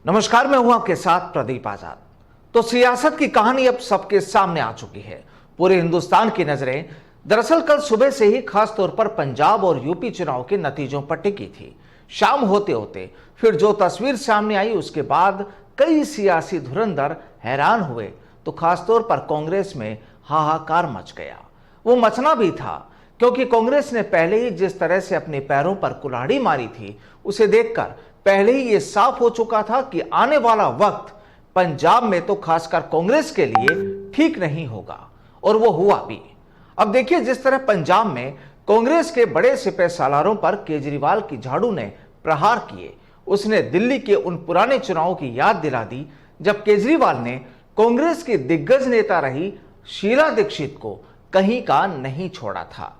नमस्कार, मैं हूं आपके साथ प्रदीप आजाद। तो सियासत की कहानी अब सबके सामने आ चुकी है। पूरे हिंदुस्तान की नजरें दरअसल कल सुबह से ही खास तौर पर पंजाब और यूपी चुनाव के नतीजों पर टिकी थी। शाम होते होते फिर जो तस्वीर सामने आई उसके बाद कई सियासी धुरंधर हैरान हुए, तो खासतौर पर कांग्रेस में हाहाकार मच गया। वो मचना भी था क्योंकि कांग्रेस ने पहले ही जिस तरह से अपने पैरों पर कुल्हाड़ी मारी थी, उसे देखकर पहले ही ये साफ हो चुका था कि आने वाला वक्त पंजाब में तो खासकर कांग्रेस के लिए ठीक नहीं होगा, और वो हुआ भी। अब देखिए, जिस तरह पंजाब में कांग्रेस के बड़े सिपह सालारों पर केजरीवाल की झाड़ू ने प्रहार किए, उसने दिल्ली के उन पुराने चुनावों की याद दिला दी जब केजरीवाल ने कांग्रेस की दिग्गज नेता रही शीला दीक्षित को कहीं का नहीं छोड़ा था।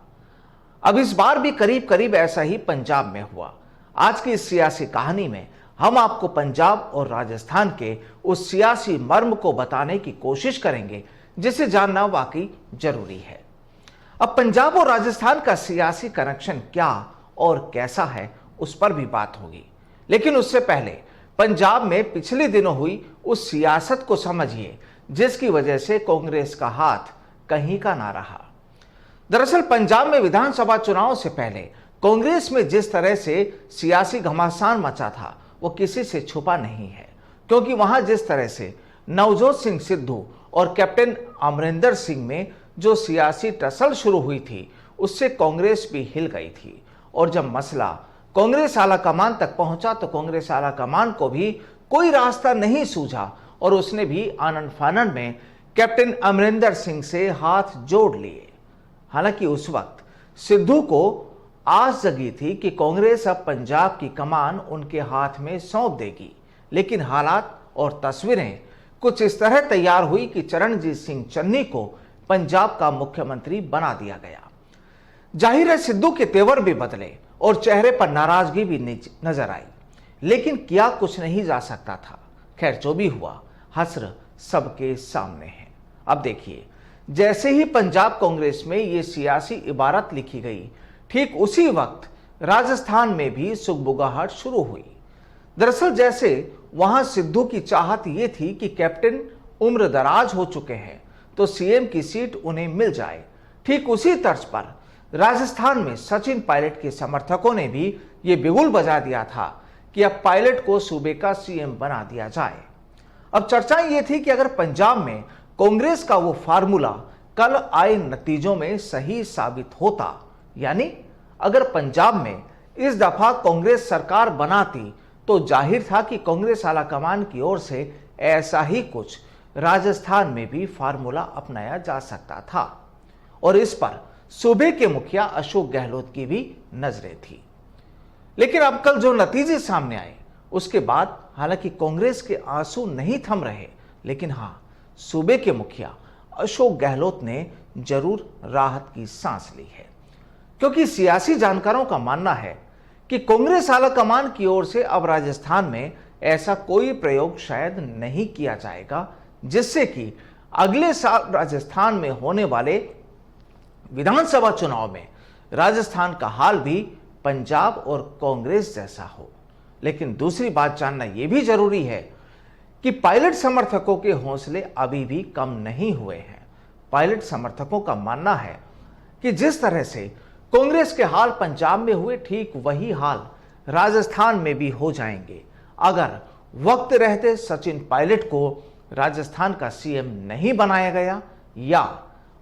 अब इस बार भी करीब करीब ऐसा ही पंजाब में हुआ। आज की इस सियासी कहानी में हम आपको पंजाब और राजस्थान के उस सियासी मर्म को बताने की कोशिश करेंगे जिसे जानना वाकई जरूरी है। अब पंजाब और राजस्थान का सियासी कनेक्शन क्या और कैसा है, उस पर भी बात होगी, लेकिन उससे पहले पंजाब में पिछले दिनों हुई उस सियासत को समझिए जिसकी वजह से कांग्रेस का हाथ कहीं का ना रहा। दरअसल पंजाब में विधानसभा चुनाव से पहले कांग्रेस में जिस तरह से सियासी घमासान मचा था वो किसी से छुपा नहीं है, क्योंकि वहां जिस तरह से नवजोत सिंह सिद्धू और कैप्टन अमरिंदर सिंह में जो सियासी टसल शुरू हुई थी उससे कांग्रेस भी हिल गई थी। और जब मसला कांग्रेस आलाकमान तक पहुंचा तो कांग्रेस आलाकमान को भी कोई रास्ता नहीं सूझा और उसने भी आनन फानन में कैप्टन अमरिंदर सिंह से हाथ जोड़ लिए। हालांकि उस वक्त सिद्धू को आस जगी थी कि कांग्रेस अब पंजाब की कमान उनके हाथ में सौंप देगी, लेकिन हालात और तस्वीरें कुछ इस तरह तैयार हुई कि चरणजीत सिंह चन्नी को पंजाब का मुख्यमंत्री बना दिया गया। जाहिर है सिद्धू के तेवर भी बदले और चेहरे पर नाराजगी भी नजर आई, लेकिन किया कुछ नहीं जा सकता था। खैर, जो भी हुआ हस्र सबके सामने है। अब देखिए, जैसे ही पंजाब कांग्रेस में ये सियासी इबारत लिखी गई, ठीक उसी वक्त राजस्थान में भी सुगबुगाहट शुरू हुई। दरअसल जैसे वहां सिद्धू की चाहत ये थी कि कैप्टन उम्र दराज हो चुके हैं तो सीएम की सीट उन्हें मिल जाए, ठीक उसी तर्ज पर राजस्थान में सचिन पायलट के समर्थकों ने भी ये बिगुल बजा दिया था कि अब पायलट को सूबे का सीएम बना दिया जाए। अब चर्चाएं ये थी कि अगर पंजाब में कांग्रेस का वो फार्मूला कल आए नतीजों में सही साबित होता, यानी अगर पंजाब में इस दफा कांग्रेस सरकार बनाती, तो जाहिर था कि कांग्रेस आलाकमान की ओर से ऐसा ही कुछ राजस्थान में भी फार्मूला अपनाया जा सकता था, और इस पर सूबे के मुखिया अशोक गहलोत की भी नजरें थी। लेकिन अब कल जो नतीजे सामने आए उसके बाद हालांकि कांग्रेस के आंसू नहीं थम रहे, लेकिन हां, सूबे के मुखिया अशोक गहलोत ने जरूर राहत की सांस ली है, क्योंकि सियासी जानकारों का मानना है कि कांग्रेस आलाकमान की ओर से अब राजस्थान में ऐसा कोई प्रयोग शायद नहीं किया जाएगा जिससे कि अगले साल राजस्थान में होने वाले विधानसभा चुनाव में राजस्थान का हाल भी पंजाब और कांग्रेस जैसा हो। लेकिन दूसरी बात जानना यह भी जरूरी है कि पायलट समर्थकों के हौसले अभी भी कम नहीं हुए हैं। पायलट समर्थकों का मानना है कि जिस तरह से कांग्रेस के हाल पंजाब में हुए, ठीक वही हाल राजस्थान में भी हो जाएंगे अगर वक्त रहते सचिन पायलट को राजस्थान का सीएम नहीं बनाया गया या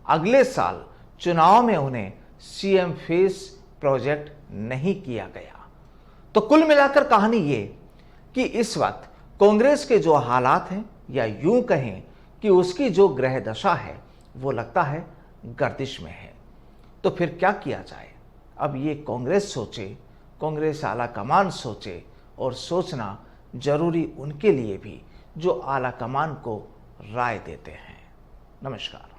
अगले साल चुनाव में उन्हें सीएम फेस प्रोजेक्ट नहीं किया गया। तो कुल मिलाकर कहानी ये कि इस वक्त कांग्रेस के जो हालात हैं, या यूं कहें कि उसकी जो ग्रह दशा है, वो लगता है गर्दिश में है। तो फिर क्या किया जाए? अब ये कांग्रेस सोचे, कांग्रेस आलाकमान सोचे, और सोचना जरूरी उनके लिए भी जो आलाकमान को राय देते हैं। नमस्कार।